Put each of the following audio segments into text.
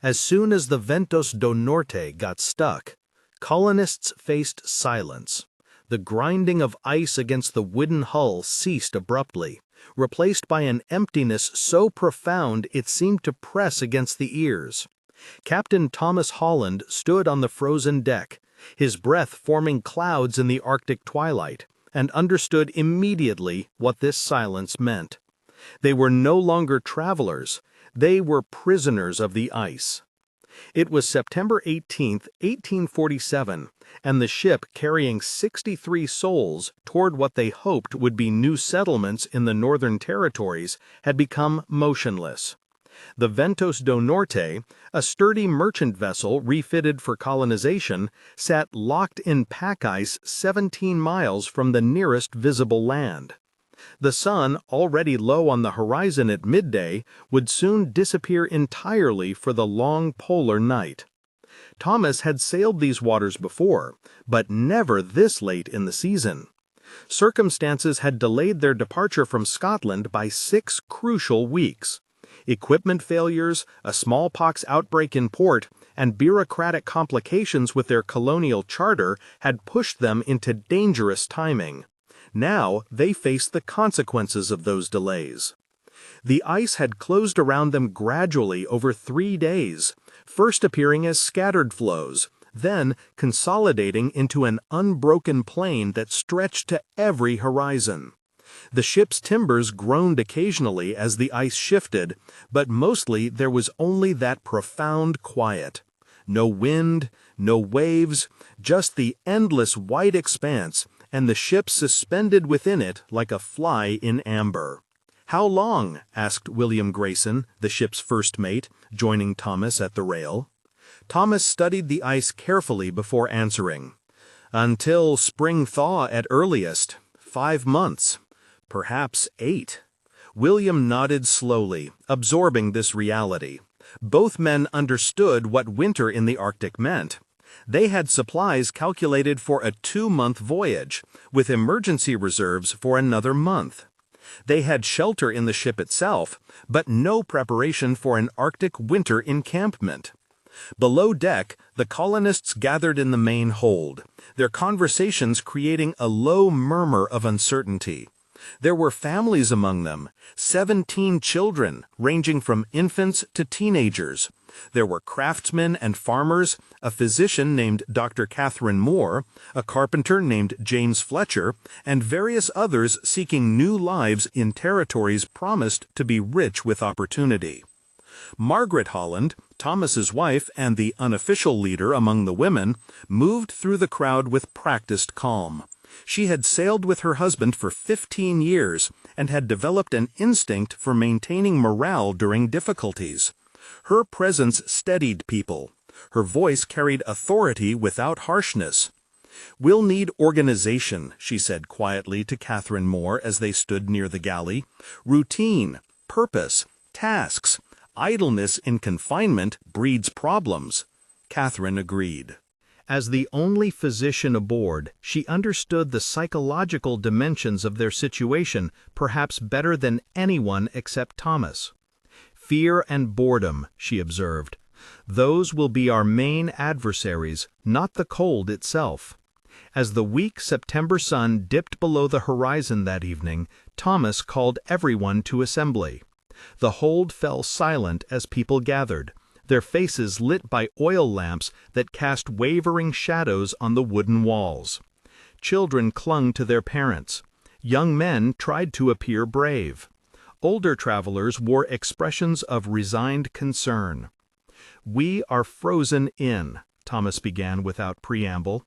As soon as the Ventos do Norte got stuck, colonists faced silence. The grinding of ice against the wooden hull ceased abruptly, replaced by an emptiness so profound it seemed to press against the ears. Captain Thomas Holland stood on the frozen deck, his breath forming clouds in the Arctic twilight, and understood immediately what this silence meant. They were no longer travelers, they were prisoners of the ice. It was September 18, 1847, and the ship carrying 63 souls toward what they hoped would be new settlements in the Northern Territories had become motionless. The Ventos do Norte, a sturdy merchant vessel refitted for colonization, sat locked in pack ice 17 miles from the nearest visible land. The sun, already low on the horizon at midday, would soon disappear entirely for the long polar night. Thomas had sailed these waters before, but never this late in the season. Circumstances had delayed their departure from Scotland by 6 crucial weeks. Equipment failures, a smallpox outbreak in port, and bureaucratic complications with their colonial charter had pushed them into dangerous timing. Now they faced the consequences of those delays. The ice had closed around them gradually over 3 days, first appearing as scattered floes, then consolidating into an unbroken plain that stretched to every horizon. The ship's timbers groaned occasionally as the ice shifted, but mostly there was only that profound quiet. No wind, no waves, just the endless white expanse, and the ship suspended within it like a fly in amber. "How long?" asked William Grayson, the ship's first mate, joining Thomas at the rail. Thomas studied the ice carefully before answering. "Until spring thaw at earliest. 5 months. Perhaps 8. William nodded slowly, absorbing this reality. Both men understood what winter in the Arctic meant. They had supplies calculated for a 2-month voyage, with emergency reserves for another month. They had shelter in the ship itself, but no preparation for an Arctic winter encampment. Below deck, the colonists gathered in the main hold, their conversations creating a low murmur of uncertainty. There were families among them, 17 children, ranging from infants to teenagers. There were craftsmen and farmers, a physician named Dr. Catherine Moore, a carpenter named James Fletcher, and various others seeking new lives in territories promised to be rich with opportunity. Margaret Holland, Thomas's wife and the unofficial leader among the women, moved through the crowd with practiced calm. She had sailed with her husband for 15 years and had developed an instinct for maintaining morale during difficulties. Her presence steadied people. Her voice carried authority without harshness. "We'll need organization," she said quietly to Catherine Moore as they stood near the galley. "Routine, purpose, tasks. Idleness in confinement breeds problems." Catherine agreed. As the only physician aboard, she understood the psychological dimensions of their situation perhaps better than anyone except Thomas. "Fear and boredom," she observed. "Those will be our main adversaries, not the cold itself." As the weak September sun dipped below the horizon that evening, Thomas called everyone to assembly. The hold fell silent as people gathered, their faces lit by oil lamps that cast wavering shadows on the wooden walls. Children clung to their parents. Young men tried to appear brave. Older travelers wore expressions of resigned concern. "We are frozen in," Thomas began without preamble.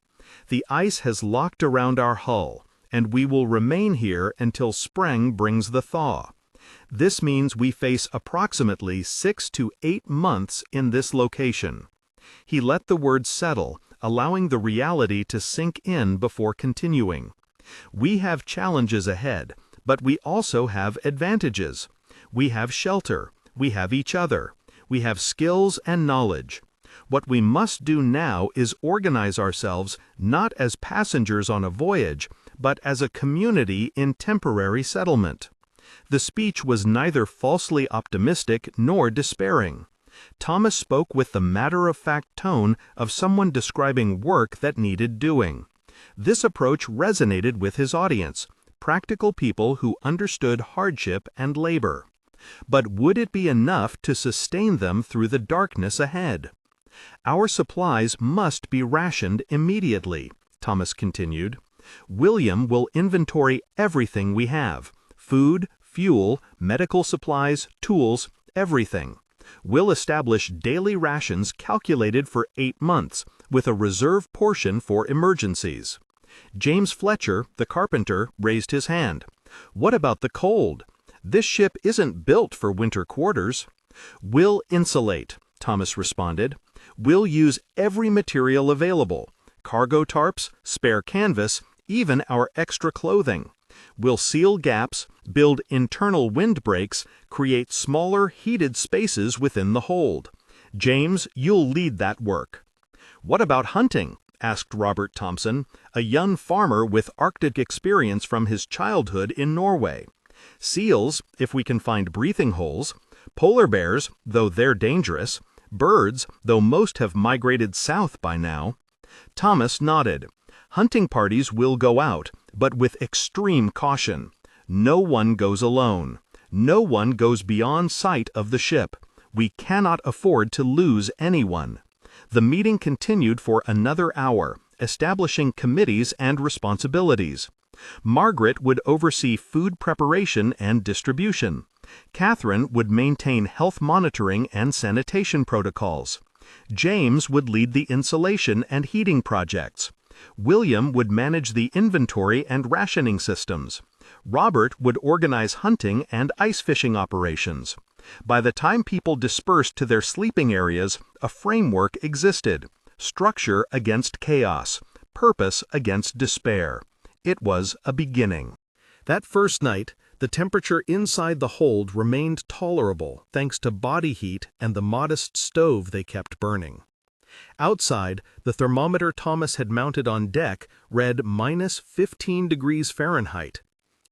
"The ice has locked around our hull, and we will remain here until spring brings the thaw. This means we face approximately 6 to 8 months in this location." He let the words settle, allowing the reality to sink in before continuing. "We have challenges ahead, but we also have advantages. We have shelter, we have each other, we have skills and knowledge. What we must do now is organize ourselves not as passengers on a voyage, but as a community in temporary settlement." The speech was neither falsely optimistic nor despairing. Thomas spoke with the matter-of-fact tone of someone describing work that needed doing. This approach resonated with his audience, practical people who understood hardship and labor. But would it be enough to sustain them through the darkness ahead? Our supplies must be rationed immediately, Thomas continued. William will inventory everything we have: food, fuel, medical supplies, tools, everything. We'll establish daily rations calculated for 8 months, with a reserve portion for emergencies. James Fletcher, the carpenter, raised his hand. What about the cold? This ship isn't built for winter quarters. We'll insulate, Thomas responded. We'll use every material available: cargo tarps, spare canvas, even our extra clothing. We'll seal gaps, build internal windbreaks, create smaller, heated spaces within the hold. James, you'll lead that work. What about hunting? Asked Robert Thompson, a young farmer with Arctic experience from his childhood in Norway. Seals, if we can find breathing holes. Polar bears, though they're dangerous. Birds, though most have migrated south by now. Thomas nodded. Hunting parties will go out, but with extreme caution. No one goes alone. No one goes beyond sight of the ship. We cannot afford to lose anyone. The meeting continued for another hour, establishing committees and responsibilities. Margaret would oversee food preparation and distribution. Catherine would maintain health monitoring and sanitation protocols. James would lead the insulation and heating projects. William would manage the inventory and rationing systems. Robert would organize hunting and ice fishing operations. By the time people dispersed to their sleeping areas, a framework existed: structure against chaos, purpose against despair. It was a beginning. That first night, the temperature inside the hold remained tolerable thanks to body heat and the modest stove they kept burning. Outside, the thermometer Thomas had mounted on deck read -15 degrees Fahrenheit.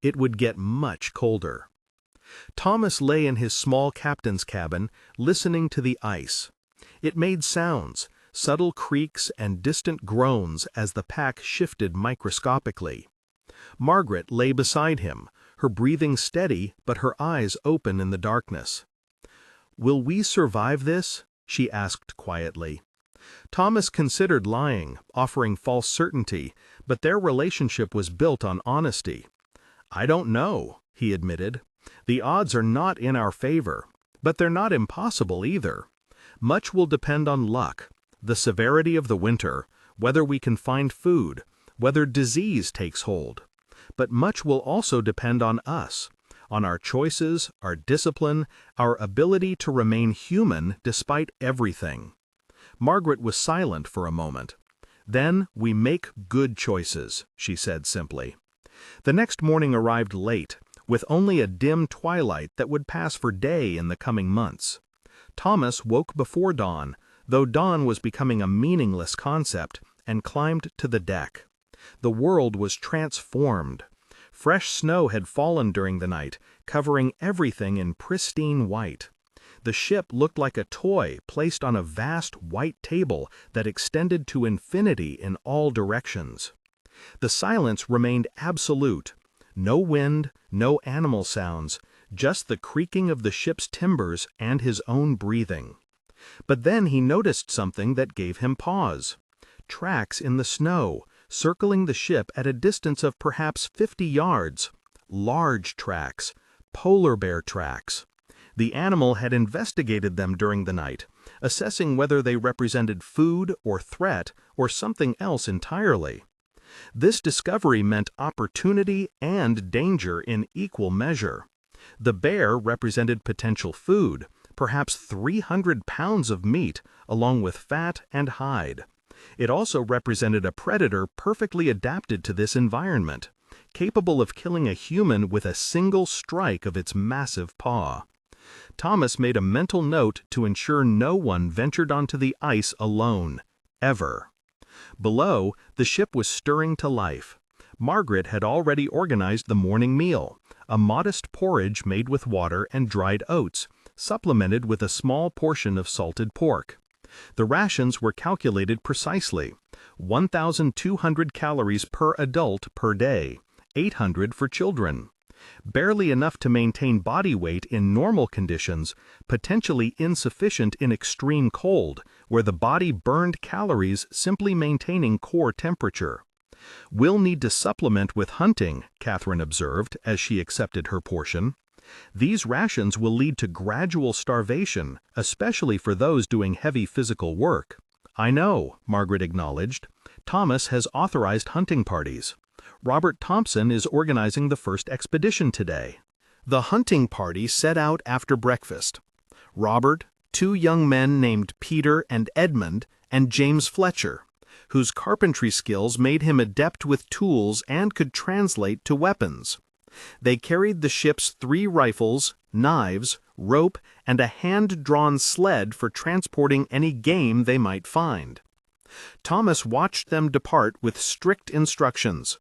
It would get much colder. Thomas lay in his small captain's cabin, listening to the ice. It made sounds, subtle creaks and distant groans as the pack shifted microscopically. Margaret lay beside him, her breathing steady but her eyes open in the darkness. "Will we survive this?" she asked quietly. Thomas considered lying, offering false certainty, but their relationship was built on honesty. "I don't know," he admitted. "The odds are not in our favor, but they're not impossible either. Much will depend on luck, the severity of the winter, whether we can find food, whether disease takes hold. But much will also depend on us, on our choices, our discipline, our ability to remain human despite everything." Margaret was silent for a moment. "Then we make good choices," she said simply. The next morning arrived late, with only a dim twilight that would pass for day in the coming months. Thomas woke before dawn, though dawn was becoming a meaningless concept, and climbed to the deck. The world was transformed. Fresh snow had fallen during the night, covering everything in pristine white. The ship looked like a toy placed on a vast white table that extended to infinity in all directions. The silence remained absolute. No wind, no animal sounds, just the creaking of the ship's timbers and his own breathing. But then he noticed something that gave him pause. Tracks in the snow, circling the ship at a distance of perhaps 50 yards. Large tracks, polar bear tracks. The animal had investigated them during the night, assessing whether they represented food or threat or something else entirely. This discovery meant opportunity and danger in equal measure. The bear represented potential food, perhaps 300 pounds of meat, along with fat and hide. It also represented a predator perfectly adapted to this environment, capable of killing a human with a single strike of its massive paw. Thomas made a mental note to ensure no one ventured onto the ice alone, ever. Below, the ship was stirring to life. Margaret had already organized the morning meal, a modest porridge made with water and dried oats, supplemented with a small portion of salted pork. The rations were calculated precisely: 1,200 calories per adult per day, 800 for children. Barely enough to maintain body weight in normal conditions, potentially insufficient in extreme cold, where the body burned calories simply maintaining core temperature. "We'll need to supplement with hunting," Catherine observed as she accepted her portion. "These rations will lead to gradual starvation, especially for those doing heavy physical work." "I know," Margaret acknowledged. "Thomas has authorized hunting parties. Robert Thompson is organizing the first expedition today." The hunting party set out after breakfast. Robert, two young men named Peter and Edmund, and James Fletcher, whose carpentry skills made him adept with tools and could translate to weapons. They carried the ship's 3 rifles, knives, rope, and a hand-drawn sled for transporting any game they might find. Thomas watched them depart with strict instructions: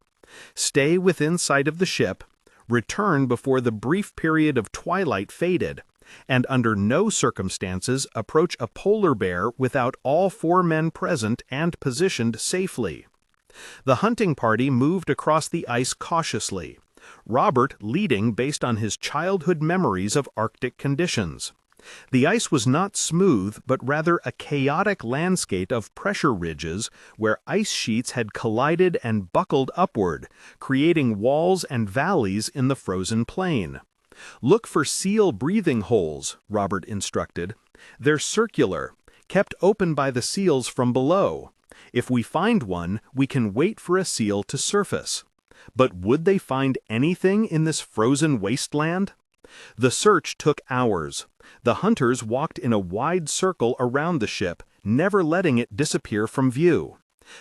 stay within sight of the ship, return before the brief period of twilight faded, and under no circumstances approach a polar bear without all 4 men present and positioned safely. The hunting party moved across the ice cautiously, Robert leading based on his childhood memories of Arctic conditions. The ice was not smooth, but rather a chaotic landscape of pressure ridges where ice sheets had collided and buckled upward, creating walls and valleys in the frozen plain. "Look for seal breathing holes," Robert instructed. "They're circular, kept open by the seals from below. If we find one, we can wait for a seal to surface." But would they find anything in this frozen wasteland? The search took hours. The hunters walked in a wide circle around the ship, never letting it disappear from view.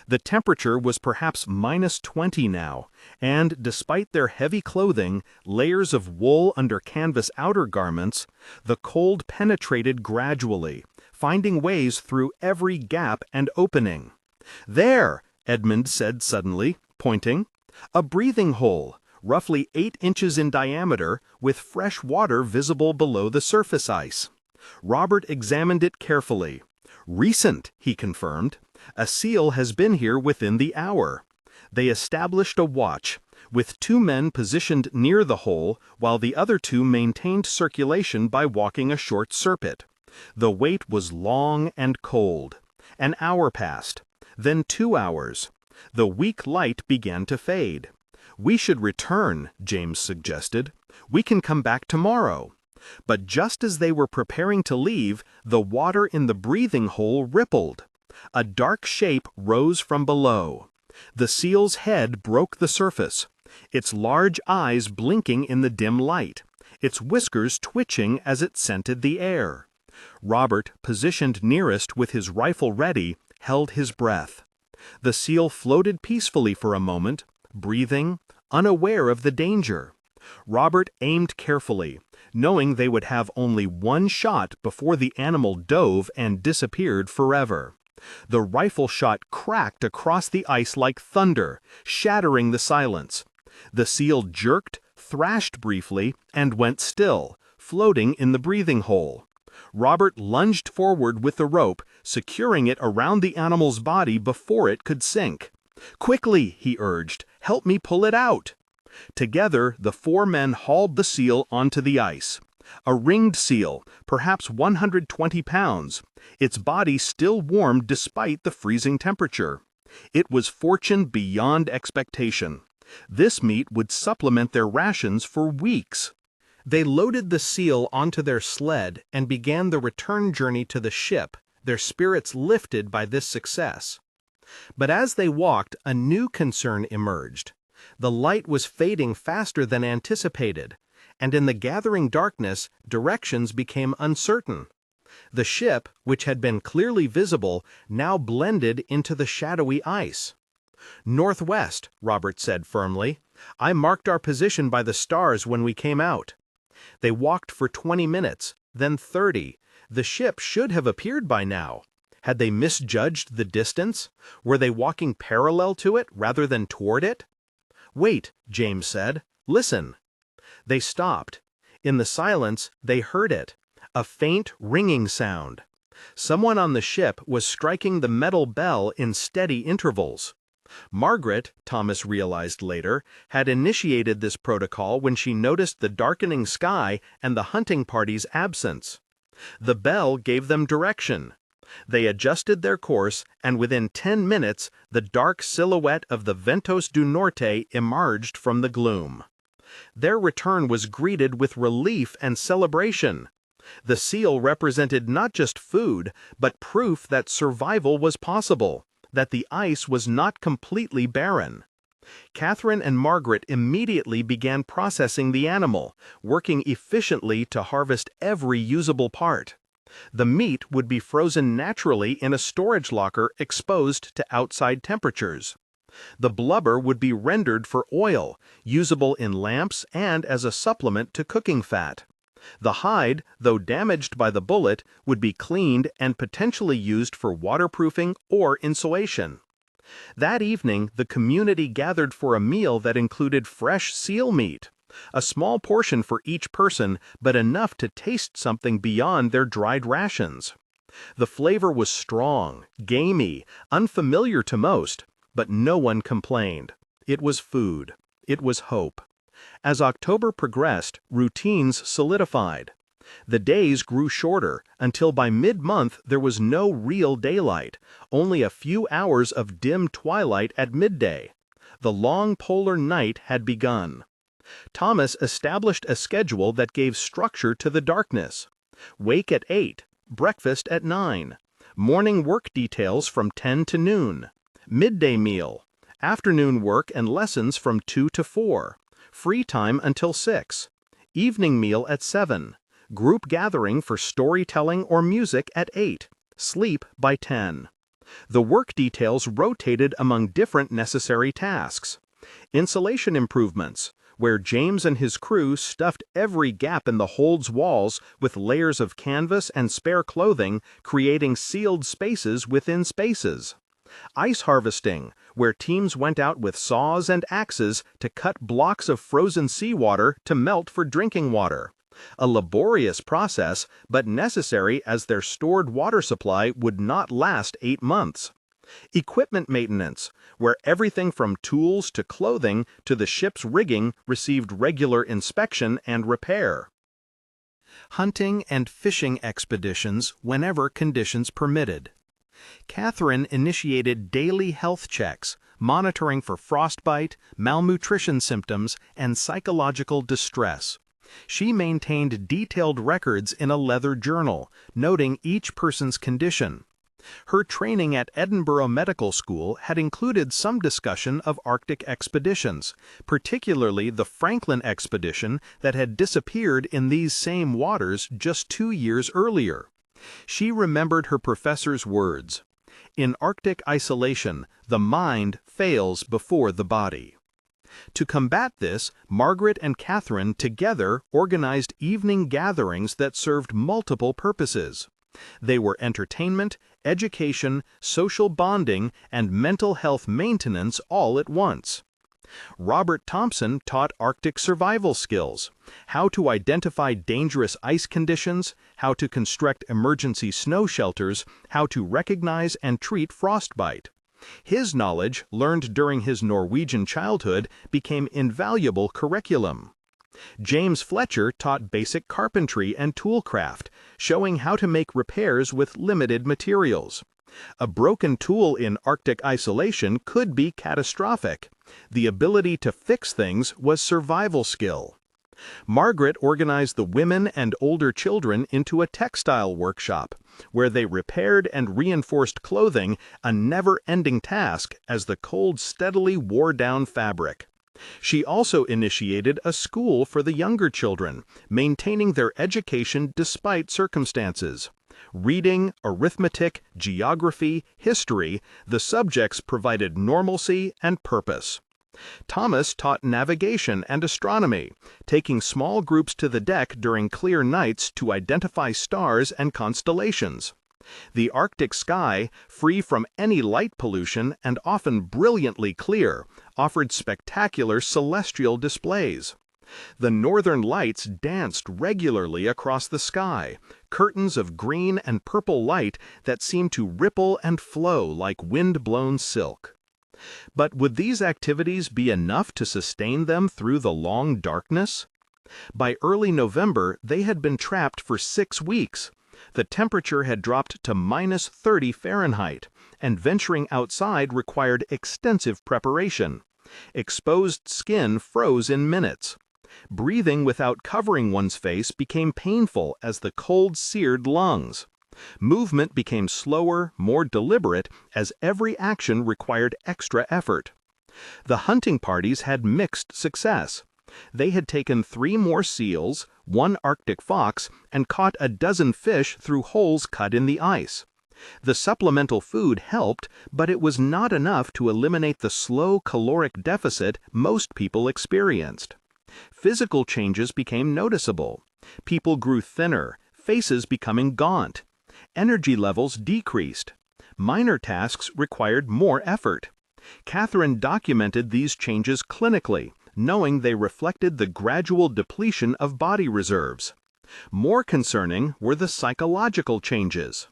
The temperature was perhaps -20 now, and despite their heavy clothing, layers of wool under canvas outer garments, the cold penetrated gradually, finding ways through every gap and opening. "There!" Edmund said suddenly, pointing. "A breathing hole, roughly 8 inches in diameter, with fresh water visible below the surface ice." Robert examined it carefully. "Recent," he confirmed. "A seal has been here within the hour." They established a watch, with 2 men positioned near the hole, while the other 2 maintained circulation by walking a short circuit. The wait was long and cold. An hour passed, then 2 hours. The weak light began to fade. "We should return," James suggested. "We can come back tomorrow." But just as they were preparing to leave, the water in the breathing hole rippled. A dark shape rose from below. The seal's head broke the surface, its large eyes blinking in the dim light, its whiskers twitching as it scented the air. Robert, positioned nearest with his rifle ready, held his breath. The seal floated peacefully for a moment, breathing, unaware of the danger. Robert aimed carefully, knowing they would have only 1 shot before the animal dove and disappeared forever. The rifle shot cracked across the ice like thunder, shattering the silence. The seal jerked, thrashed briefly, and went still, floating in the breathing hole. Robert lunged forward with the rope, securing it around the animal's body before it could sink. "Quickly," he urged, "help me pull it out." Together, the 4 men hauled the seal onto the ice. A ringed seal, perhaps 120 pounds, its body still warm despite the freezing temperature. It was fortune beyond expectation. This meat would supplement their rations for weeks. They loaded the seal onto their sled and began the return journey to the ship, their spirits lifted by this success. But as they walked, a new concern emerged. The light was fading faster than anticipated, and in the gathering darkness, directions became uncertain. The ship, which had been clearly visible, now blended into the shadowy ice. "Northwest," Robert said firmly. "I marked our position by the stars when we came out." They walked for 20 minutes, then 30. The ship should have appeared by now. Had they misjudged the distance? Were they walking parallel to it rather than toward it? "Wait," James said. "Listen." They stopped. In the silence, they heard it. A faint ringing sound. Someone on the ship was striking the metal bell in steady intervals. Margaret, Thomas realized later, had initiated this protocol when she noticed the darkening sky and the hunting party's absence. The bell gave them direction. They adjusted their course, and within 10 minutes, the dark silhouette of the Ventos du Norte emerged from the gloom. Their return was greeted with relief and celebration. The seal represented not just food, but proof that survival was possible, that the ice was not completely barren. Catherine and Margaret immediately began processing the animal, working efficiently to harvest every usable part. The meat would be frozen naturally in a storage locker exposed to outside temperatures. The blubber would be rendered for oil, usable in lamps and as a supplement to cooking fat. The hide, though damaged by the bullet, would be cleaned and potentially used for waterproofing or insulation. That evening, the community gathered for a meal that included fresh seal meat. A small portion for each person, but enough to taste something beyond their dried rations. The flavor was strong, gamey, unfamiliar to most, but no one complained. It was food. It was hope. As October progressed, routines solidified. The days grew shorter, until by mid-month there was no real daylight, only a few hours of dim twilight at midday. The long polar night had begun. Thomas established a schedule that gave structure to the darkness. Wake at 8, breakfast at 9, morning work details from 10 to noon, midday meal, afternoon work and lessons from 2 to 4, free time until 6, evening meal at 7, group gathering for storytelling or music at 8, sleep by 10. The work details rotated among different necessary tasks. Insulation improvements, where James and his crew stuffed every gap in the hold's walls with layers of canvas and spare clothing, creating sealed spaces within spaces. Ice harvesting, where teams went out with saws and axes to cut blocks of frozen seawater to melt for drinking water. A laborious process, but necessary as their stored water supply would not last 8 months. Equipment maintenance, where everything from tools to clothing to the ship's rigging received regular inspection and repair. Hunting and fishing expeditions whenever conditions permitted. Catherine initiated daily health checks, monitoring for frostbite, malnutrition symptoms, and psychological distress. She maintained detailed records in a leather journal, noting each person's condition. Her training at Edinburgh Medical School had included some discussion of Arctic expeditions, particularly the Franklin expedition that had disappeared in these same waters just 2 years earlier. She remembered her professor's words, "In Arctic isolation, the mind fails before the body." To combat this, Margaret and Catherine together organized evening gatherings that served multiple purposes. They were entertainment, education, social bonding, and mental health maintenance all at once. Robert Thompson taught Arctic survival skills, how to identify dangerous ice conditions, how to construct emergency snow shelters, how to recognize and treat frostbite. His knowledge, learned during his Norwegian childhood, became invaluable curriculum. James Fletcher taught basic carpentry and toolcraft, showing how to make repairs with limited materials. A broken tool in Arctic isolation could be catastrophic. The ability to fix things was survival skill. Margaret organized the women and older children into a textile workshop, where they repaired and reinforced clothing, a never-ending task as the cold steadily wore down fabric. She also initiated a school for the younger children, maintaining their education despite circumstances. Reading, arithmetic, geography, history, the subjects provided normalcy and purpose. Thomas taught navigation and astronomy, taking small groups to the deck during clear nights to identify stars and constellations. The Arctic sky, free from any light pollution and often brilliantly clear, offered spectacular celestial displays. The northern lights danced regularly across the sky, curtains of green and purple light that seemed to ripple and flow like wind-blown silk. But would these activities be enough to sustain them through the long darkness? By early November, they had been trapped for 6 weeks. The temperature had dropped to -30 Fahrenheit, and venturing outside required extensive preparation. Exposed skin froze in minutes. Breathing without covering one's face became painful as the cold seared lungs. Movement became slower, more deliberate, as every action required extra effort. The hunting parties had mixed success. They had taken 3 more seals, 1 Arctic fox, and caught a dozen fish through holes cut in the ice. The supplemental food helped, but it was not enough to eliminate the slow caloric deficit most people experienced. Physical changes became noticeable. People grew thinner, faces becoming gaunt. Energy levels decreased. Minor tasks required more effort. Catherine documented these changes clinically, knowing they reflected the gradual depletion of body reserves. More concerning were the psychological changes.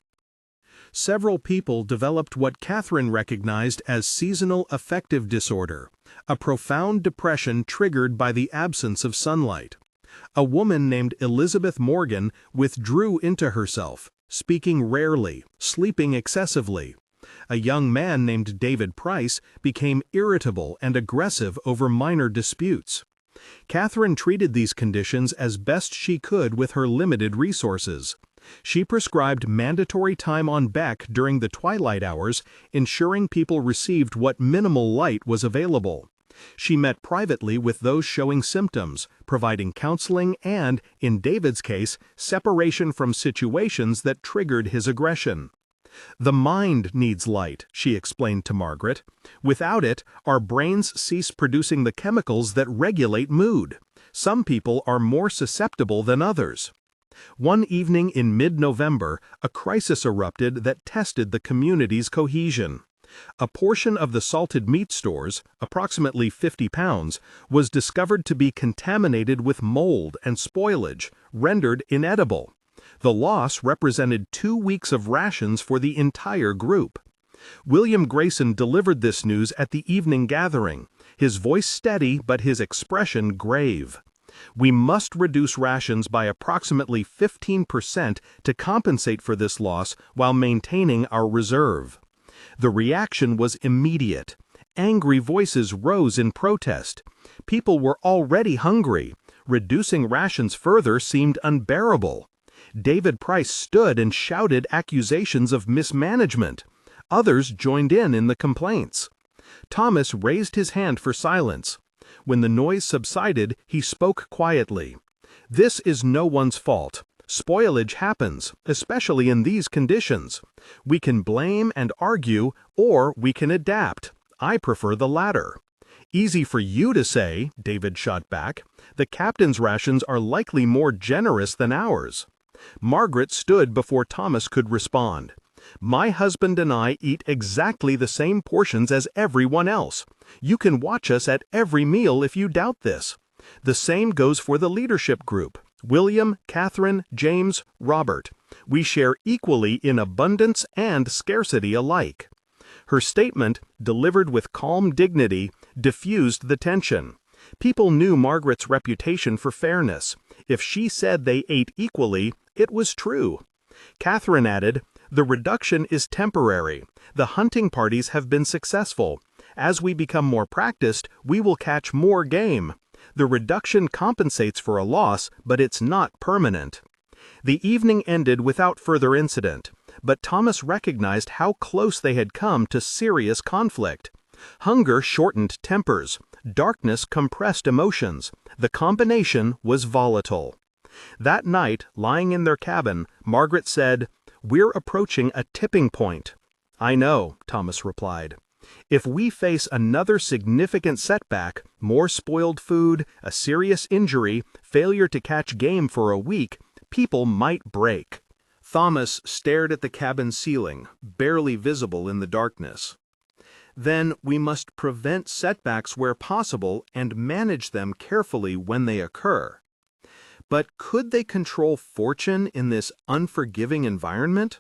Several people developed what Catherine recognized as seasonal affective disorder, a profound depression triggered by the absence of sunlight. A woman named Elizabeth Morgan withdrew into herself, speaking rarely, sleeping excessively. A young man named David Price became irritable and aggressive over minor disputes. Catherine treated these conditions as best she could with her limited resources. She prescribed mandatory time on deck during the twilight hours, ensuring people received what minimal light was available. She met privately with those showing symptoms, providing counseling and, in David's case, separation from situations that triggered his aggression. "The mind needs light," she explained to Margaret. "Without it, our brains cease producing the chemicals that regulate mood. Some people are more susceptible than others." One evening in mid-November, a crisis erupted that tested the community's cohesion. A portion of the salted meat stores, approximately 50 pounds, was discovered to be contaminated with mold and spoilage, rendered inedible. The loss represented 2 weeks of rations for the entire group. William Grayson delivered this news at the evening gathering, his voice steady but his expression grave. "We must reduce rations by approximately 15% to compensate for this loss while maintaining our reserve." The reaction was immediate. Angry voices rose in protest. People were already hungry. Reducing rations further seemed unbearable. David Price stood and shouted accusations of mismanagement. Others joined in the complaints. Thomas raised his hand for silence. When the noise subsided, he spoke quietly. "This is no one's fault. Spoilage happens, especially in these conditions. We can blame and argue, or we can adapt. I prefer the latter." "Easy for you to say," David shot back. "The captain's rations are likely more generous than ours." Margaret stood before Thomas could respond. "My husband and I eat exactly the same portions as everyone else. You can watch us at every meal if you doubt this. The same goes for the leadership group. William, Catherine, James, Robert. We share equally in abundance and scarcity alike." Her statement, delivered with calm dignity, diffused the tension. People knew Margaret's reputation for fairness. If she said they ate equally, it was true. Catherine added, "The reduction is temporary. The hunting parties have been successful. As we become more practiced, we will catch more game. The reduction compensates for a loss, but it's not permanent." The evening ended without further incident, but Thomas recognized how close they had come to serious conflict. Hunger shortened tempers. Darkness compressed emotions. The combination was volatile. That night, lying in their cabin, Margaret said, "We're approaching a tipping point." "I know," Thomas replied. "If we face another significant setback, more spoiled food, a serious injury, failure to catch game for a week, people might break." Thomas stared at the cabin ceiling, barely visible in the darkness. Then we must prevent setbacks where possible and manage them carefully when they occur. But could they control fortune in this unforgiving environment?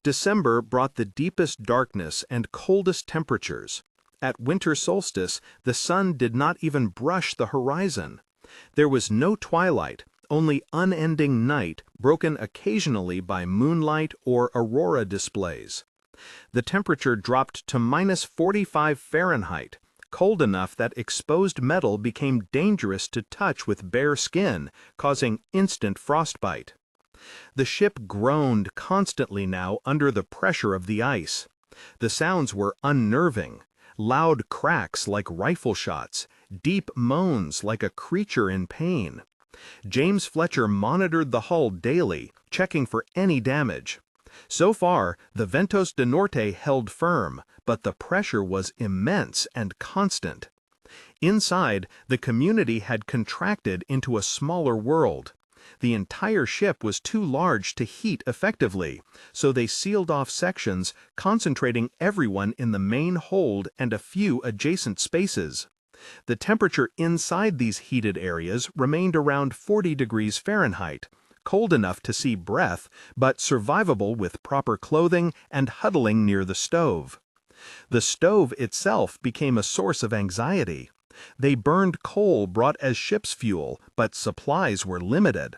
December brought the deepest darkness and coldest temperatures. At winter solstice, the sun did not even brush the horizon. There was no twilight, only unending night, broken occasionally by moonlight or aurora displays. The temperature dropped to -45 Fahrenheit, cold enough that exposed metal became dangerous to touch with bare skin, causing instant frostbite. The ship groaned constantly now under the pressure of the ice. The sounds were unnerving, loud cracks like rifle shots, deep moans like a creature in pain. James Fletcher monitored the hull daily, checking for any damage. So far, the Ventos do Norte held firm, but the pressure was immense and constant. Inside, the community had contracted into a smaller world. The entire ship was too large to heat effectively, so they sealed off sections, concentrating everyone in the main hold and a few adjacent spaces. The temperature inside these heated areas remained around 40 degrees Fahrenheit, cold enough to see breath, but survivable with proper clothing and huddling near the stove. The stove itself became a source of anxiety. They burned coal brought as ship's fuel, but supplies were limited.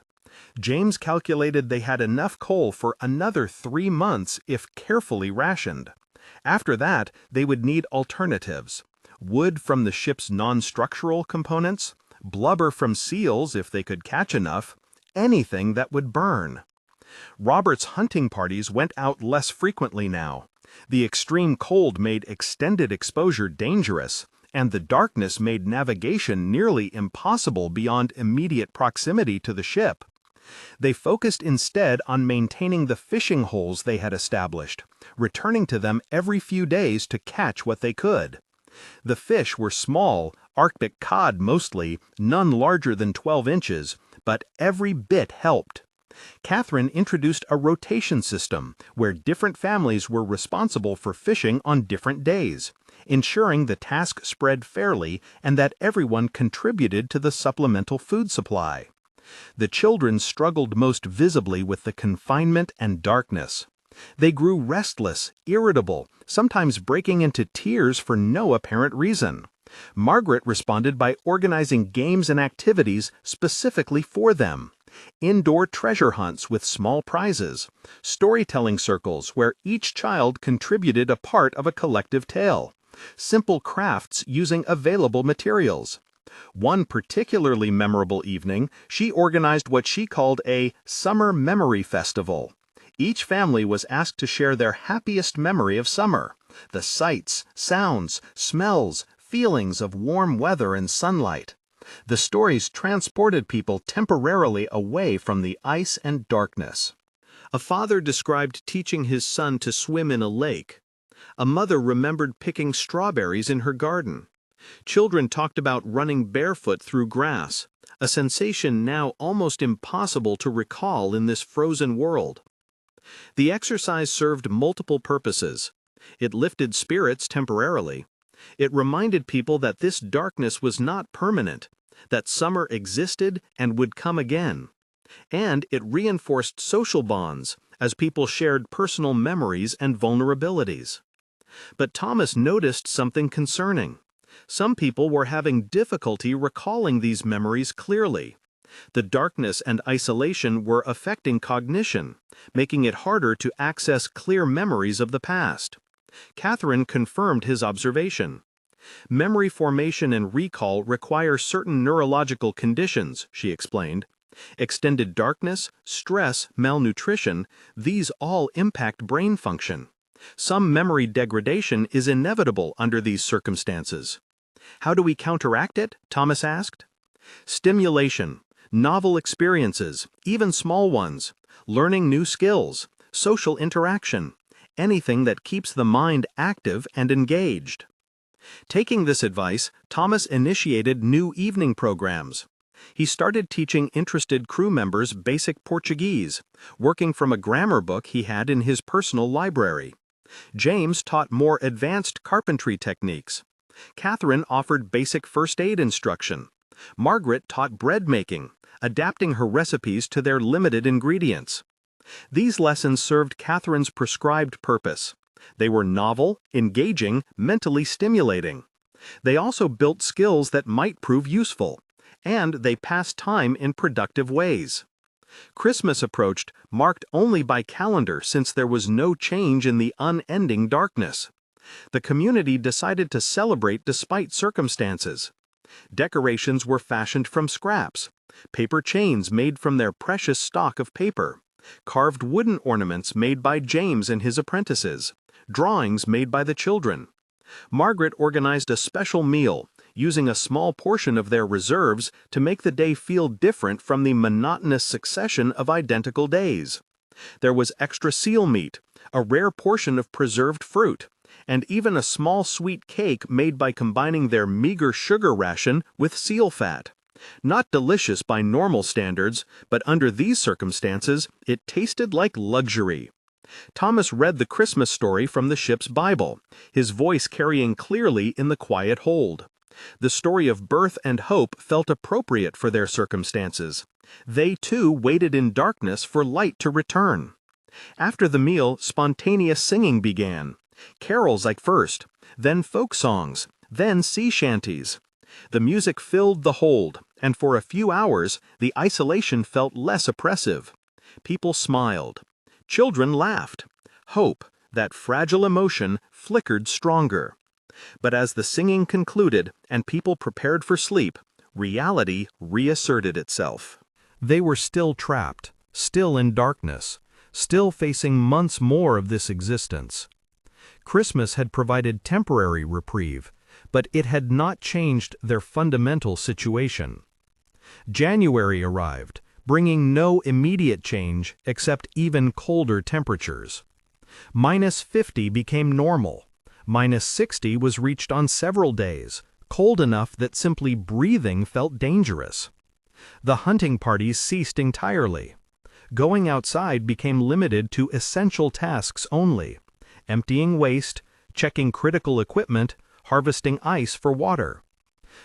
James calculated they had enough coal for another 3 months if carefully rationed. After that, they would need alternatives: wood from the ship's non-structural components, blubber from seals if they could catch enough, anything that would burn. Robert's hunting parties went out less frequently now. The extreme cold made extended exposure dangerous, and the darkness made navigation nearly impossible beyond immediate proximity to the ship. They focused instead on maintaining the fishing holes they had established, returning to them every few days to catch what they could. The fish were small, Arctic cod mostly, none larger than 12 inches, but every bit helped. Catherine introduced a rotation system where different families were responsible for fishing on different days, ensuring the task spread fairly and that everyone contributed to the supplemental food supply. The children struggled most visibly with the confinement and darkness. They grew restless, irritable, sometimes breaking into tears for no apparent reason. Margaret responded by organizing games and activities specifically for them. Indoor treasure hunts with small prizes, storytelling circles where each child contributed a part of a collective tale, simple crafts using available materials. One particularly memorable evening, she organized what she called a Summer Memory Festival. Each family was asked to share their happiest memory of summer, the sights, sounds, smells, feelings of warm weather and sunlight. The stories transported people temporarily away from the ice and darkness. A father described teaching his son to swim in a lake. A mother remembered picking strawberries in her garden. Children talked about running barefoot through grass, a sensation now almost impossible to recall in this frozen world. The exercise served multiple purposes. It lifted spirits temporarily. It reminded people that this darkness was not permanent, that summer existed and would come again. And it reinforced social bonds as people shared personal memories and vulnerabilities. But Thomas noticed something concerning. Some people were having difficulty recalling these memories clearly. The darkness and isolation were affecting cognition, making it harder to access clear memories of the past. Catherine confirmed his observation. Memory formation and recall require certain neurological conditions, she explained. Extended darkness, stress, malnutrition, these all impact brain function. Some memory degradation is inevitable under these circumstances. How do we counteract it? Thomas asked. Stimulation, novel experiences, even small ones, learning new skills, social interaction, anything that keeps the mind active and engaged. Taking this advice, Thomas initiated new evening programs. He started teaching interested crew members basic Portuguese, working from a grammar book he had in his personal library. James taught more advanced carpentry techniques. Catherine offered basic first aid instruction. Margaret taught bread making, adapting her recipes to their limited ingredients. These lessons served Catherine's prescribed purpose. They were novel, engaging, mentally stimulating. They also built skills that might prove useful, and they passed time in productive ways. Christmas approached, marked only by calendar since there was no change in the unending darkness. The community decided to celebrate despite circumstances. Decorations were fashioned from scraps, paper chains made from their precious stock of paper, carved wooden ornaments made by James and his apprentices, drawings made by the children. Margaret organized a special meal, using a small portion of their reserves to make the day feel different from the monotonous succession of identical days. There was extra seal meat, a rare portion of preserved fruit, and even a small sweet cake made by combining their meager sugar ration with seal fat. Not delicious by normal standards, but under these circumstances, it tasted like luxury. Thomas read the Christmas story from the ship's Bible, his voice carrying clearly in the quiet hold. The story of birth and hope felt appropriate for their circumstances. They too waited in darkness for light to return. After the meal, spontaneous singing began. Carols like first, then folk songs, then sea shanties. The music filled the hold, and for a few hours, the isolation felt less oppressive. People smiled. Children laughed. Hope, that fragile emotion, flickered stronger. But as the singing concluded and people prepared for sleep, reality reasserted itself. They were still trapped, still in darkness, still facing months more of this existence. Christmas had provided temporary reprieve, but it had not changed their fundamental situation. January arrived, bringing no immediate change except even colder temperatures. -50 became normal. -60 was reached on several days, cold enough that simply breathing felt dangerous. The hunting parties ceased entirely. Going outside became limited to essential tasks only: emptying waste, checking critical equipment, harvesting ice for water.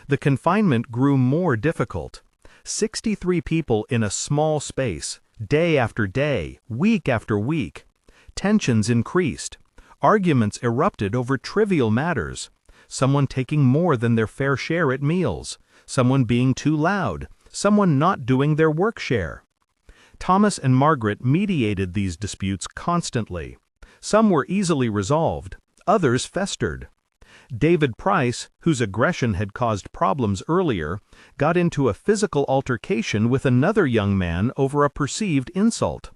The confinement grew more difficult. 63 people in a small space, day after day, week after week. Tensions increased. Arguments erupted over trivial matters. Someone taking more than their fair share at meals, someone being too loud, someone not doing their work share. Thomas and Margaret mediated these disputes constantly. Some were easily resolved, others festered. David Price, whose aggression had caused problems earlier, got into a physical altercation with another young man over a perceived insult.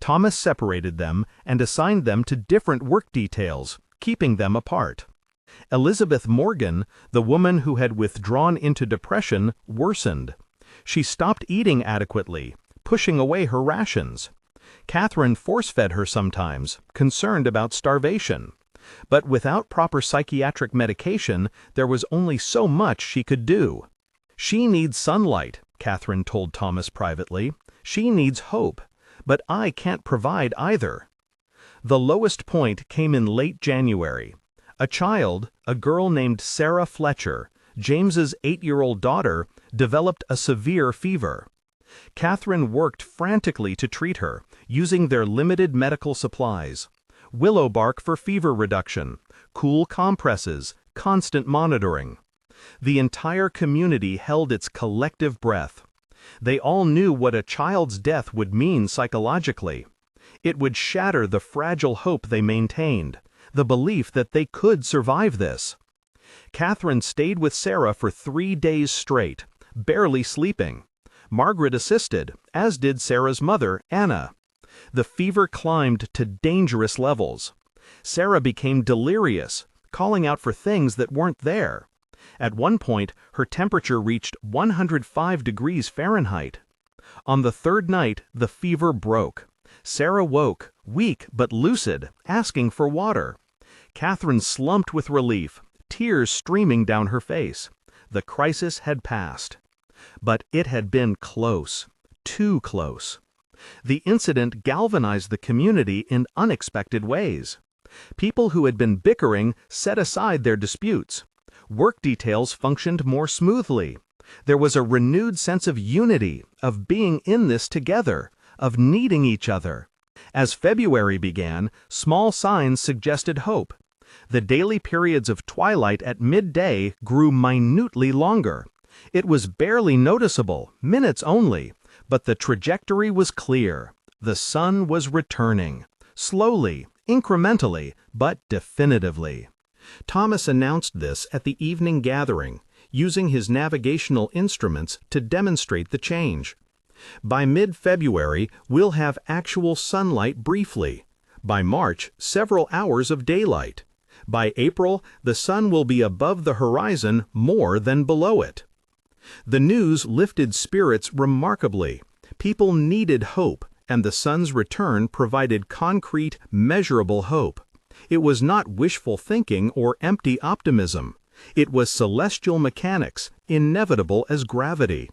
Thomas separated them and assigned them to different work details, keeping them apart. Elizabeth Morgan, the woman who had withdrawn into depression, worsened. She stopped eating adequately, pushing away her rations. Catherine force-fed her sometimes, concerned about starvation. But without proper psychiatric medication, there was only so much she could do. "She needs sunlight," Catherine told Thomas privately. "She needs hope. But I can't provide either." The lowest point came in late January. A child, a girl named Sarah Fletcher, James's 8-year-old daughter, developed a severe fever. Catherine worked frantically to treat her, using their limited medical supplies: willow bark for fever reduction, cool compresses, constant monitoring. The entire community held its collective breath. They all knew what a child's death would mean psychologically. It would shatter the fragile hope they maintained, the belief that they could survive this. Catherine stayed with Sarah for 3 days straight, barely sleeping. Margaret assisted, as did Sarah's mother, Anna. The fever climbed to dangerous levels. Sarah became delirious, calling out for things that weren't there. At one point, her temperature reached 105 degrees Fahrenheit. On the 3rd night, the fever broke. Sarah woke, weak but lucid, asking for water. Catherine slumped with relief, tears streaming down her face. The crisis had passed. But it had been close, too close. The incident galvanized the community in unexpected ways. People who had been bickering set aside their disputes. Work details functioned more smoothly. There was a renewed sense of unity, of being in this together, of needing each other. As February began, small signs suggested hope. The daily periods of twilight at midday grew minutely longer. It was barely noticeable, minutes only, but the trajectory was clear. The sun was returning. Slowly, incrementally, but definitively. Thomas announced this at the evening gathering, using his navigational instruments to demonstrate the change. By mid-February, we'll have actual sunlight briefly. By March, several hours of daylight. By April, the sun will be above the horizon more than below it. The news lifted spirits remarkably. People needed hope, and the sun's return provided concrete, measurable hope. It was not wishful thinking or empty optimism. It was celestial mechanics, inevitable as gravity.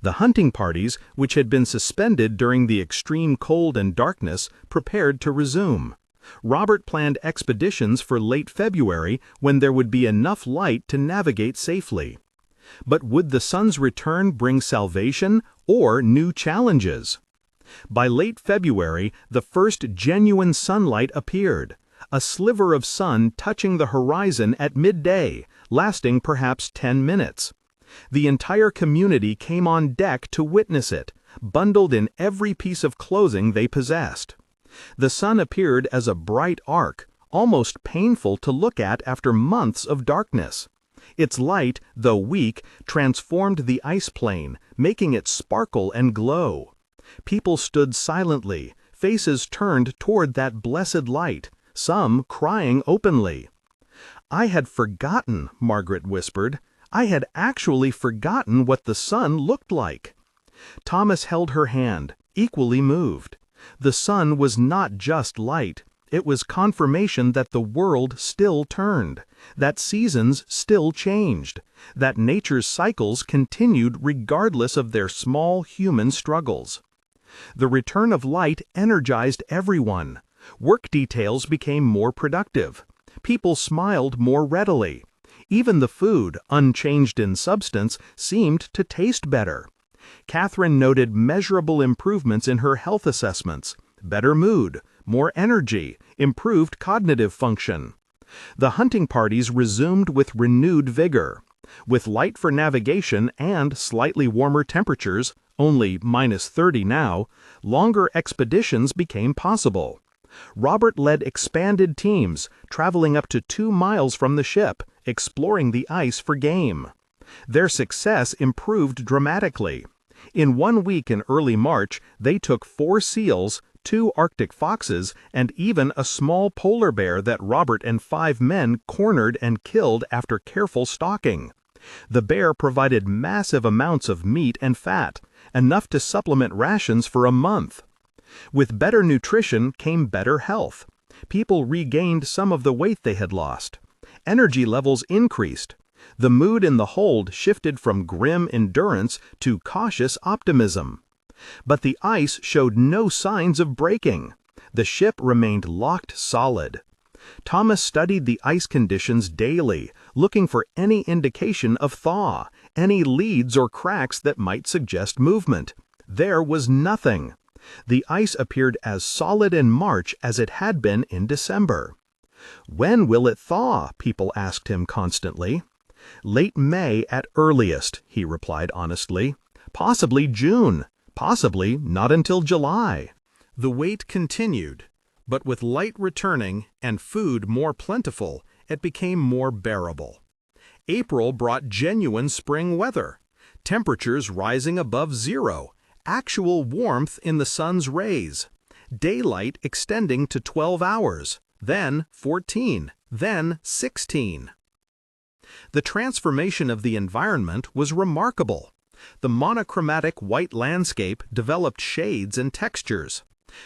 The hunting parties, which had been suspended during the extreme cold and darkness, prepared to resume. Robert planned expeditions for late February when there would be enough light to navigate safely. But would the sun's return bring salvation or new challenges? By late February, the first genuine sunlight appeared. A sliver of sun touching the horizon at midday, lasting perhaps 10 minutes. The entire community came on deck to witness it, bundled in every piece of clothing they possessed. The sun appeared as a bright arc, almost painful to look at after months of darkness. Its light, though weak, transformed the ice plain, making it sparkle and glow. People stood silently, faces turned toward that blessed light, some crying openly. "I had forgotten," Margaret whispered. "I had actually forgotten what the sun looked like." Thomas held her hand, equally moved. The sun was not just light. It was confirmation that the world still turned, that seasons still changed, that nature's cycles continued regardless of their small human struggles. The return of light energized everyone. Work details became more productive. People smiled more readily. Even the food, unchanged in substance, seemed to taste better. Catherine noted measurable improvements in her health assessments: better mood, more energy, improved cognitive function. The hunting parties resumed with renewed vigor. With light for navigation and slightly warmer temperatures, only -30 now, longer expeditions became possible. Robert led expanded teams, traveling up to 2 miles from the ship, exploring the ice for game. Their success improved dramatically. In 1 week in early March, they took 4 seals, 2 Arctic foxes, and even a small polar bear that Robert and 5 men cornered and killed after careful stalking. The bear provided massive amounts of meat and fat, enough to supplement rations for a month. With better nutrition came better health. People regained some of the weight they had lost. Energy levels increased. The mood in the hold shifted from grim endurance to cautious optimism. But the ice showed no signs of breaking. The ship remained locked solid. Thomas studied the ice conditions daily, looking for any indication of thaw, any leads or cracks that might suggest movement. There was nothing. The ice appeared as solid in March as it had been in December. "When will it thaw?" people asked him constantly. "Late May at earliest," he replied honestly. "Possibly June. Possibly not until July." The wait continued, but with light returning and food more plentiful, it became more bearable. April brought genuine spring weather, temperatures rising above zero, actual warmth in the sun's rays, daylight extending to 12 hours, then 14, then 16. The transformation of the environment was remarkable. The monochromatic white landscape developed shades and textures.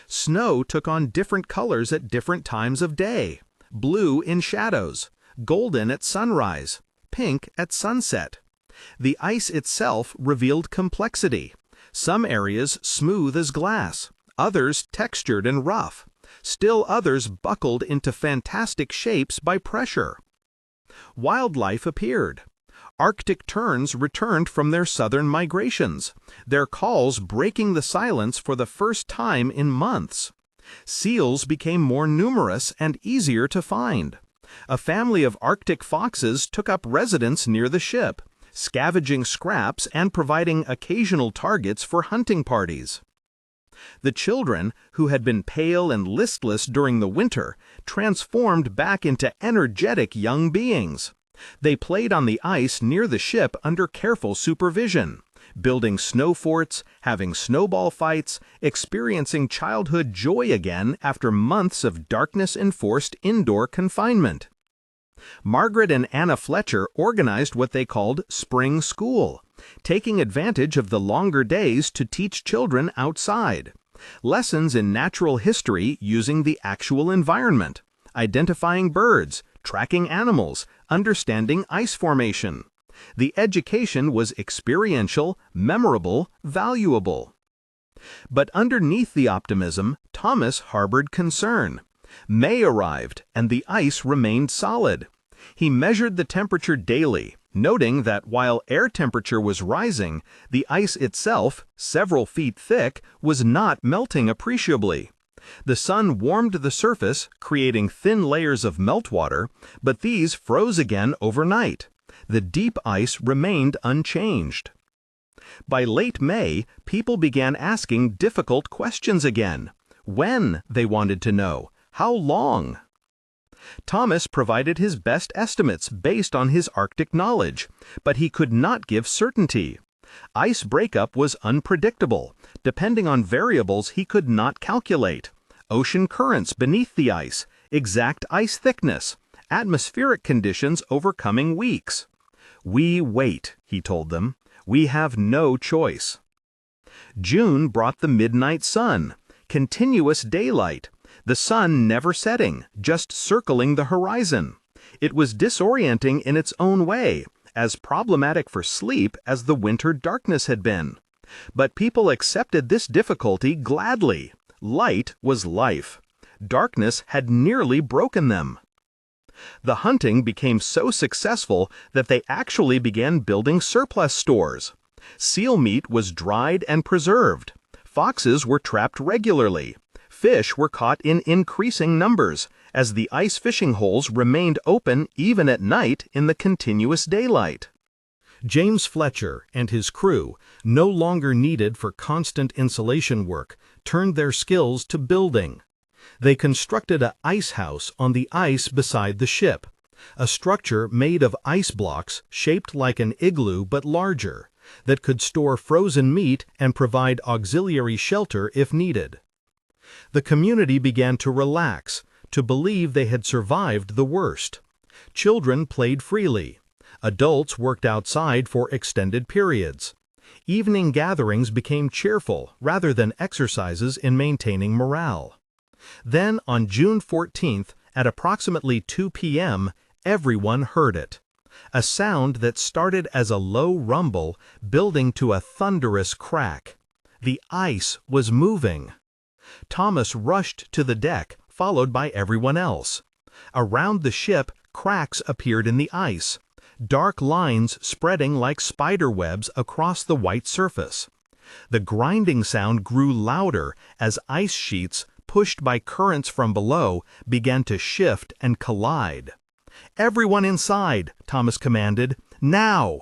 Snow took on different colors at different times of day: blue in shadows, golden at sunrise, pink at sunset. The ice itself revealed complexity. Some areas smooth as glass, others textured and rough. Still others buckled into fantastic shapes by pressure. Wildlife appeared. Arctic terns returned from their southern migrations, their calls breaking the silence for the first time in months. Seals became more numerous and easier to find. A family of Arctic foxes took up residence near the ship, scavenging scraps and providing occasional targets for hunting parties. The children, who had been pale and listless during the winter, transformed back into energetic young beings. They played on the ice near the ship under careful supervision, building snow forts, having snowball fights, experiencing childhood joy again after months of darkness-enforced indoor confinement. Margaret and Anna Fletcher organized what they called Spring School, taking advantage of the longer days to teach children outside. Lessons in natural history using the actual environment, identifying birds, tracking animals, understanding ice formation. The education was experiential, memorable, valuable. But underneath the optimism, Thomas harbored concern. May arrived, and the ice remained solid. He measured the temperature daily, noting that while air temperature was rising, the ice itself, several feet thick, was not melting appreciably. The sun warmed the surface, creating thin layers of meltwater, but these froze again overnight. The deep ice remained unchanged. By late May, people began asking difficult questions again. When, they wanted to know. How long? Thomas provided his best estimates based on his Arctic knowledge, but he could not give certainty. Ice breakup was unpredictable, depending on variables he could not calculate. Ocean currents beneath the ice, exact ice thickness, atmospheric conditions over coming weeks. "We wait," he told them. "We have no choice." June brought the midnight sun, continuous daylight, the sun never setting, just circling the horizon. It was disorienting in its own way, as problematic for sleep as the winter darkness had been. But people accepted this difficulty gladly. Light was life. Darkness had nearly broken them. The hunting became so successful that they actually began building surplus stores. Seal meat was dried and preserved. Foxes were trapped regularly. Fish were caught in increasing numbers, as the ice fishing holes remained open even at night in the continuous daylight. James Fletcher and his crew, no longer needed for constant insulation work, turned their skills to building. They constructed an ice house on the ice beside the ship, a structure made of ice blocks shaped like an igloo but larger, that could store frozen meat and provide auxiliary shelter if needed. The community began to relax, to believe they had survived the worst. Children played freely. Adults worked outside for extended periods. Evening gatherings became cheerful rather than exercises in maintaining morale. Then, on June 14th, at approximately 2 p.m., everyone heard it. A sound that started as a low rumble, building to a thunderous crack. The ice was moving. Thomas rushed to the deck, followed by everyone else. Around the ship, cracks appeared in the ice, dark lines spreading like spider webs across the white surface. The grinding sound grew louder as ice sheets, pushed by currents from below, began to shift and collide. "Everyone inside," Thomas commanded. "Now!"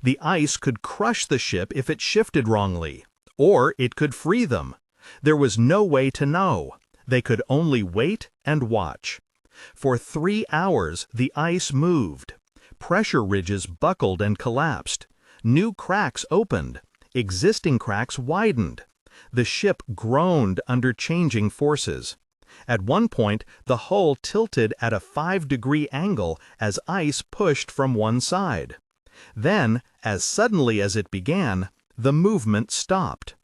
The ice could crush the ship if it shifted wrongly, or it could free them. There was no way to know. They could only wait and watch. For 3 hours, the ice moved. Pressure ridges buckled and collapsed. New cracks opened. Existing cracks widened. The ship groaned under changing forces. At one point, the hull tilted at a 5-degree angle as ice pushed from one side. Then, as suddenly as it began, the movement stopped.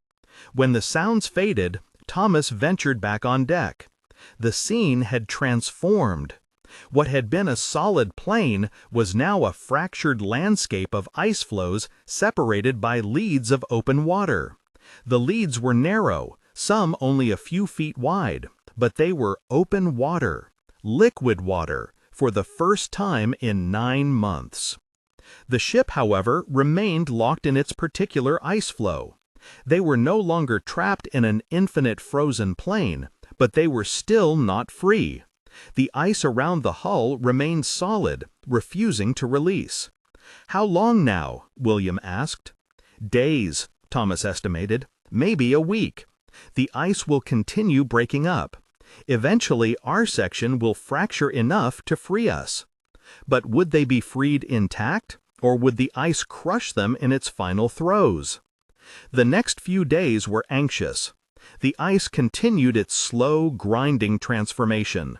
When the sounds faded, Thomas ventured back on deck. The scene had transformed. What had been a solid plain was now a fractured landscape of ice floes separated by leads of open water. The leads were narrow, some only a few feet wide, But they were open water, liquid water, for the first time in 9 months. The ship, however, remained locked in its particular ice floe. They were no longer trapped in an infinite frozen plain, but they were still not free. The ice around the hull remained solid, refusing to release. "How long now?" William asked. "Days," Thomas estimated, "maybe a week. The ice will continue breaking up. Eventually, our section will fracture enough to free us." But would they be freed intact, or would the ice crush them in its final throes? The next few days were anxious. The ice continued its slow, grinding transformation.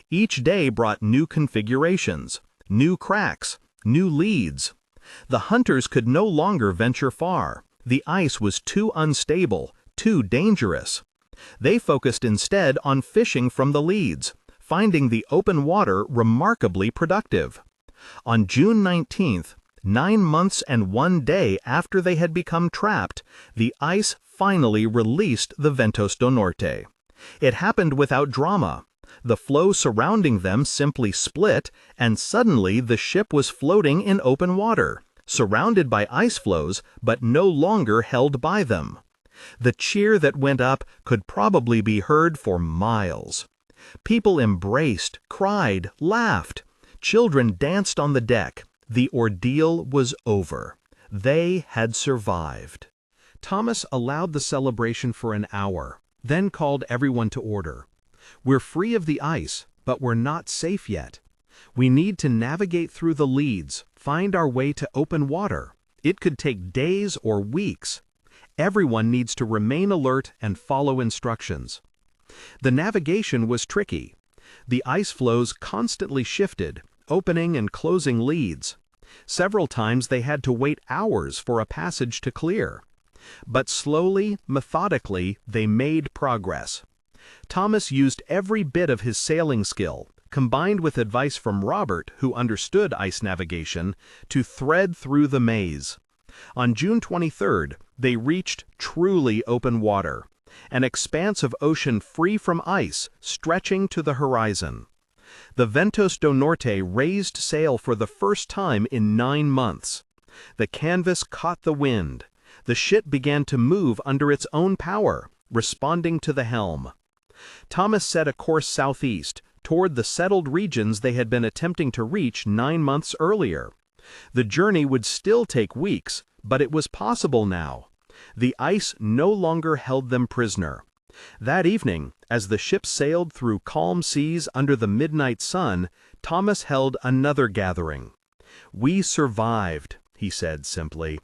Each day brought new configurations, new cracks, new leads. The hunters could no longer venture far. The ice was too unstable, too dangerous. They focused instead on fishing from the leads, finding the open water remarkably productive. On June 19th, 9 months and 1 day after they had become trapped, the ice finally released the Ventos do Norte. It happened without drama. The floe surrounding them simply split, and suddenly the ship was floating in open water, surrounded by ice floes, but no longer held by them. The cheer that went up could probably be heard for miles. People embraced, cried, laughed. Children danced on the deck. The ordeal was over. They had survived. Thomas allowed the celebration for an hour, then called everyone to order. "We're free of the ice, but we're not safe yet. We need to navigate through the leads, find our way to open water. It could take days or weeks. Everyone needs to remain alert and follow instructions." The navigation was tricky. The ice floes constantly shifted, opening and closing leads. Several times they had to wait hours for a passage to clear. But slowly, methodically, they made progress. Thomas used every bit of his sailing skill, combined with advice from Robert, who understood ice navigation, to thread through the maze. On June 23rd, they reached truly open water, an expanse of ocean free from ice, stretching to the horizon. The Ventos do Norte raised sail for the first time in 9 months. The canvas caught the wind. The ship began to move under its own power, responding to the helm. Thomas set a course southeast, toward the settled regions they had been attempting to reach 9 months earlier. The journey would still take weeks, but it was possible now. The ice no longer held them prisoner. That evening, as the ship sailed through calm seas under the midnight sun, Thomas held another gathering. "We survived," he said simply.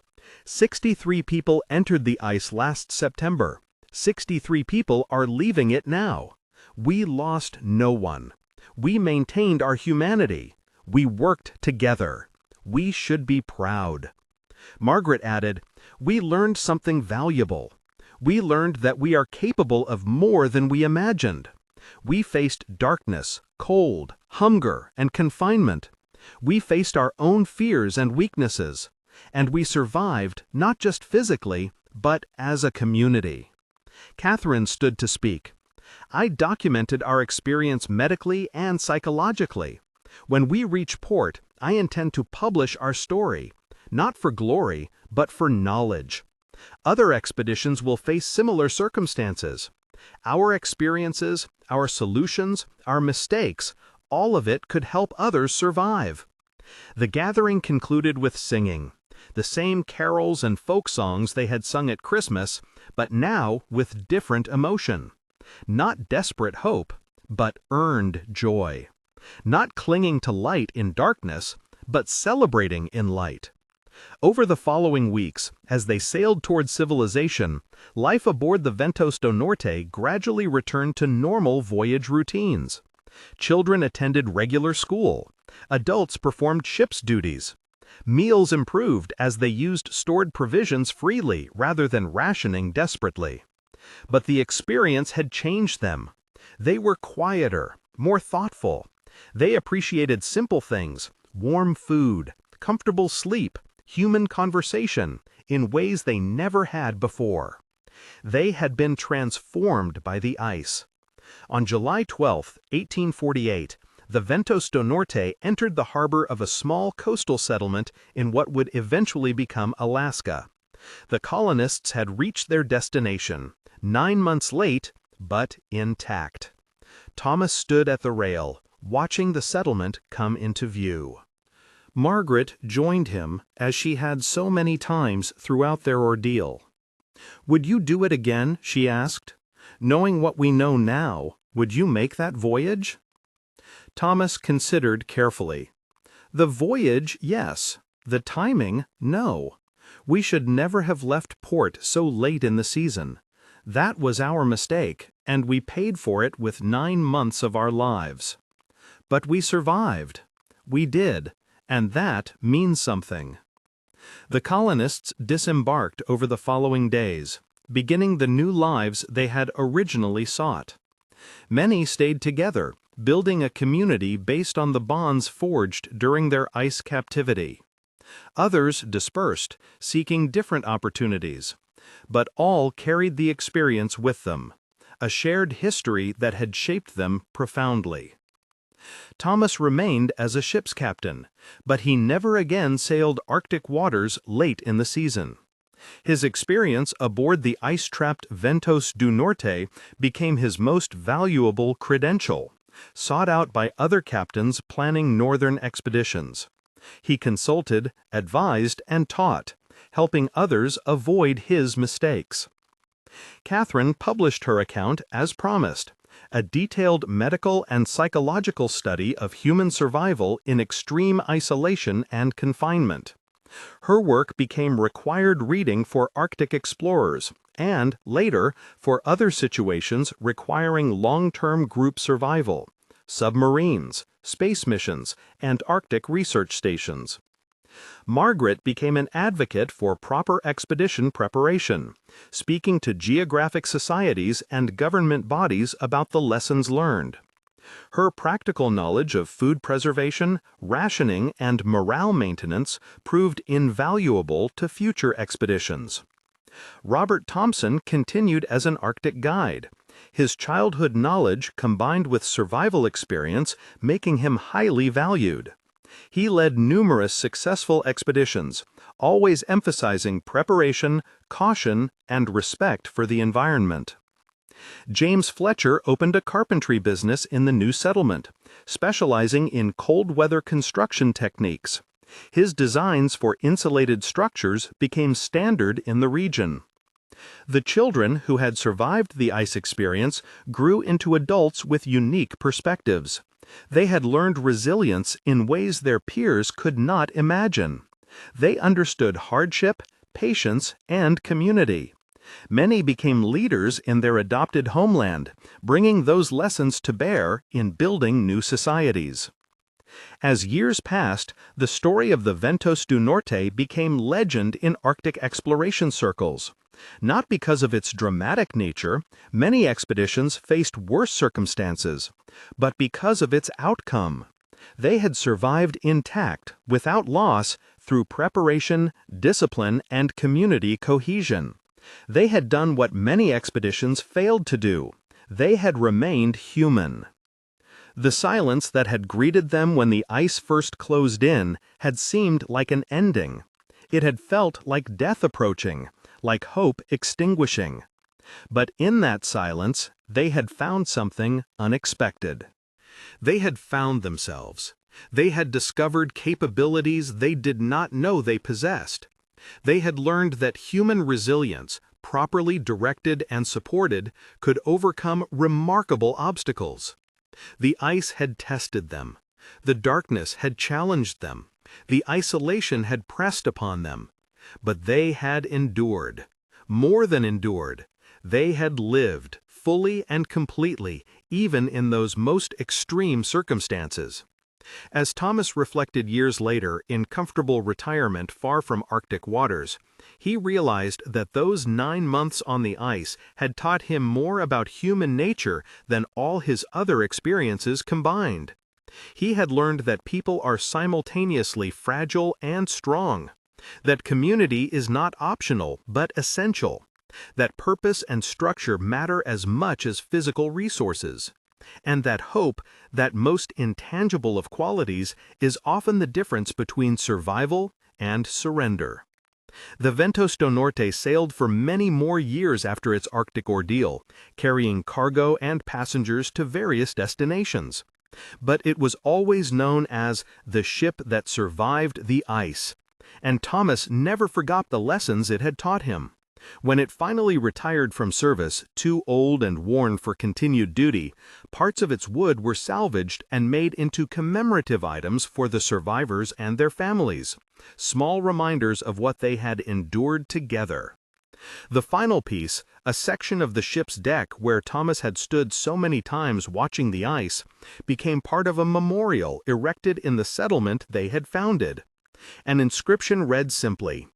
63 people entered the ice last September. 63 people are leaving it now. We lost no one. We maintained our humanity. We worked together. We should be proud." Margaret added, "We learned something valuable. We learned that we are capable of more than we imagined. We faced darkness, cold, hunger, and confinement. We faced our own fears and weaknesses. And we survived, not just physically, but as a community." Catherine stood to speak. "I documented our experience medically and psychologically. When we reach port, I intend to publish our story, not for glory, but for knowledge. Other expeditions will face similar circumstances. Our experiences, our solutions, our mistakes, all of it could help others survive." The gathering concluded with singing, the same carols and folk songs they had sung at Christmas, but now with different emotion. Not desperate hope, but earned joy. Not clinging to light in darkness, but celebrating in light. Over the following weeks, as they sailed toward civilization, life aboard the Ventos do Norte gradually returned to normal voyage routines. Children attended regular school. Adults performed ship's duties. Meals improved as they used stored provisions freely rather than rationing desperately. But the experience had changed them. They were quieter, more thoughtful. They appreciated simple things, warm food, comfortable sleep, human conversation, in ways they never had before. They had been transformed by the ice. On July 12, 1848, the Ventos do Norte entered the harbor of a small coastal settlement in what would eventually become Alaska. The colonists had reached their destination, 9 months late, but intact. Thomas stood at the rail, watching the settlement come into view. Margaret joined him, as she had so many times throughout their ordeal. "Would you do it again?" she asked. "Knowing what we know now, would you make that voyage?" Thomas considered carefully. "The voyage, yes. The timing, no. We should never have left port so late in the season. That was our mistake, and we paid for it with 9 months of our lives. But we survived. We did, and that means something." The colonists disembarked over the following days, beginning the new lives they had originally sought. Many stayed together, building a community based on the bonds forged during their ice captivity. Others dispersed, seeking different opportunities, but all carried the experience with them, a shared history that had shaped them profoundly. Thomas remained as a ship's captain, but he never again sailed Arctic waters late in the season. His experience aboard the ice-trapped Ventos do Norte became his most valuable credential, sought out by other captains planning northern expeditions. He consulted, advised, and taught, helping others avoid his mistakes. Catherine published her account as promised, a detailed medical and psychological study of human survival in extreme isolation and confinement. Her work became required reading for Arctic explorers and, later, for other situations requiring long-term group survival: submarines, space missions, and Arctic research stations. Margaret became an advocate for proper expedition preparation, speaking to geographic societies and government bodies about the lessons learned. Her practical knowledge of food preservation, rationing, and morale maintenance proved invaluable to future expeditions. Robert Thompson continued as an Arctic guide, his childhood knowledge combined with survival experience making him highly valued. He led numerous successful expeditions, always emphasizing preparation, caution, and respect for the environment. James Fletcher opened a carpentry business in the new settlement, specializing in cold-weather construction techniques. His designs for insulated structures became standard in the region. The children who had survived the ice experience grew into adults with unique perspectives. They had learned resilience in ways their peers could not imagine. They understood hardship, patience, and community. Many became leaders in their adopted homeland, bringing those lessons to bear in building new societies. As years passed, the story of the Ventos do Norte became legend in Arctic exploration circles. Not because of its dramatic nature, many expeditions faced worse circumstances, but because of its outcome. They had survived intact, without loss, through preparation, discipline, and community cohesion. They had done what many expeditions failed to do. They had remained human. The silence that had greeted them when the ice first closed in had seemed like an ending. It had felt like death approaching, like hope extinguishing. But in that silence, they had found something unexpected. They had found themselves. They had discovered capabilities they did not know they possessed. They had learned that human resilience, properly directed and supported, could overcome remarkable obstacles. The ice had tested them. The darkness had challenged them. The isolation had pressed upon them. But they had endured. More than endured. They had lived, fully and completely, even in those most extreme circumstances. As Thomas reflected years later in comfortable retirement far from Arctic waters, he realized that those 9 months on the ice had taught him more about human nature than all his other experiences combined. He had learned that people are simultaneously fragile and strong, that community is not optional but essential, that purpose and structure matter as much as physical resources, and that hope, that most intangible of qualities, is often the difference between survival and surrender. The Ventos do Norte sailed for many more years after its Arctic ordeal, carrying cargo and passengers to various destinations. But it was always known as the ship that survived the ice, and Thomas never forgot the lessons it had taught him. When it finally retired from service, too old and worn for continued duty, parts of its wood were salvaged and made into commemorative items for the survivors and their families, small reminders of what they had endured together. The final piece, a section of the ship's deck where Thomas had stood so many times watching the ice, became part of a memorial erected in the settlement they had founded. An inscription read simply,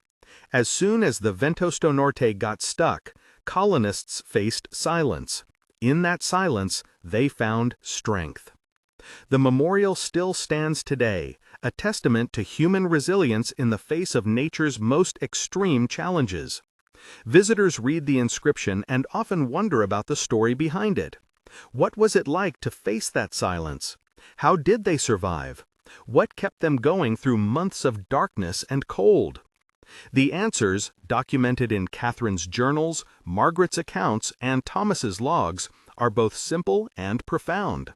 "As soon as the Ventos do Norte got stuck, colonists faced silence. In that silence, they found strength." The memorial still stands today, a testament to human resilience in the face of nature's most extreme challenges. Visitors read the inscription and often wonder about the story behind it. What was it like to face that silence? How did they survive? What kept them going through months of darkness and cold? The answers, documented in Catherine's journals, Margaret's accounts, and Thomas's logs, are both simple and profound.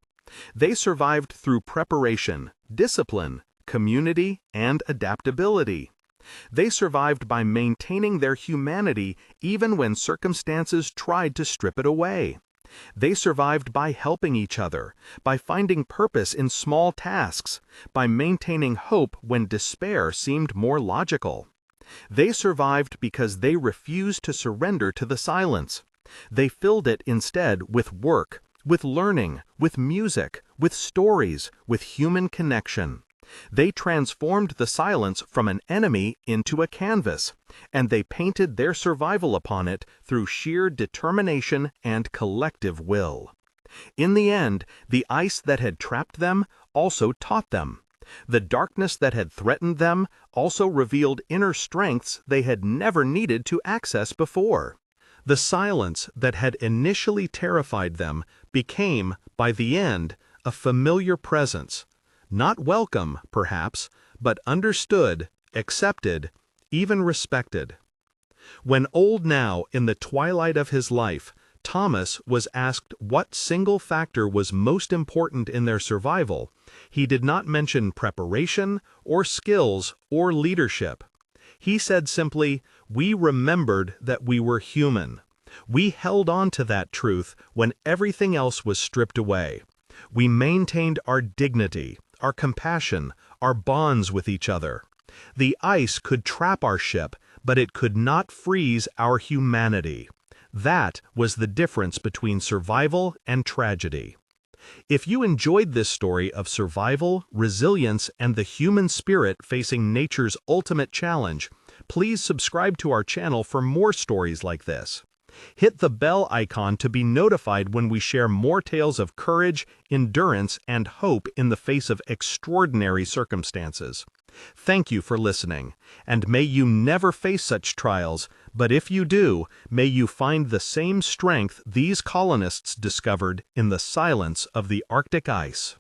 They survived through preparation, discipline, community, and adaptability. They survived by maintaining their humanity even when circumstances tried to strip it away. They survived by helping each other, by finding purpose in small tasks, by maintaining hope when despair seemed more logical. They survived because they refused to surrender to the silence. They filled it instead with work, with learning, with music, with stories, with human connection. They transformed the silence from an enemy into a canvas, and they painted their survival upon it through sheer determination and collective will. In the end, the ice that had trapped them also taught them. The darkness that had threatened them also revealed inner strengths they had never needed to access before. The silence that had initially terrified them became, by the end, a familiar presence. Not welcome, perhaps, but understood, accepted, even respected. When old now, in the twilight of his life, Thomas was asked what single factor was most important in their survival, he did not mention preparation, or skills, or leadership. He said simply, "We remembered that we were human. We held on to that truth when everything else was stripped away. We maintained our dignity, our compassion, our bonds with each other. The ice could trap our ship, but it could not freeze our humanity." That was the difference between survival and tragedy. If you enjoyed this story of survival, resilience, and the human spirit facing nature's ultimate challenge, please subscribe to our channel for more stories like this. Hit the bell icon to be notified when we share more tales of courage, endurance, and hope in the face of extraordinary circumstances. Thank you for listening, and may you never face such trials, but if you do, may you find the same strength these colonists discovered in the silence of the Arctic ice.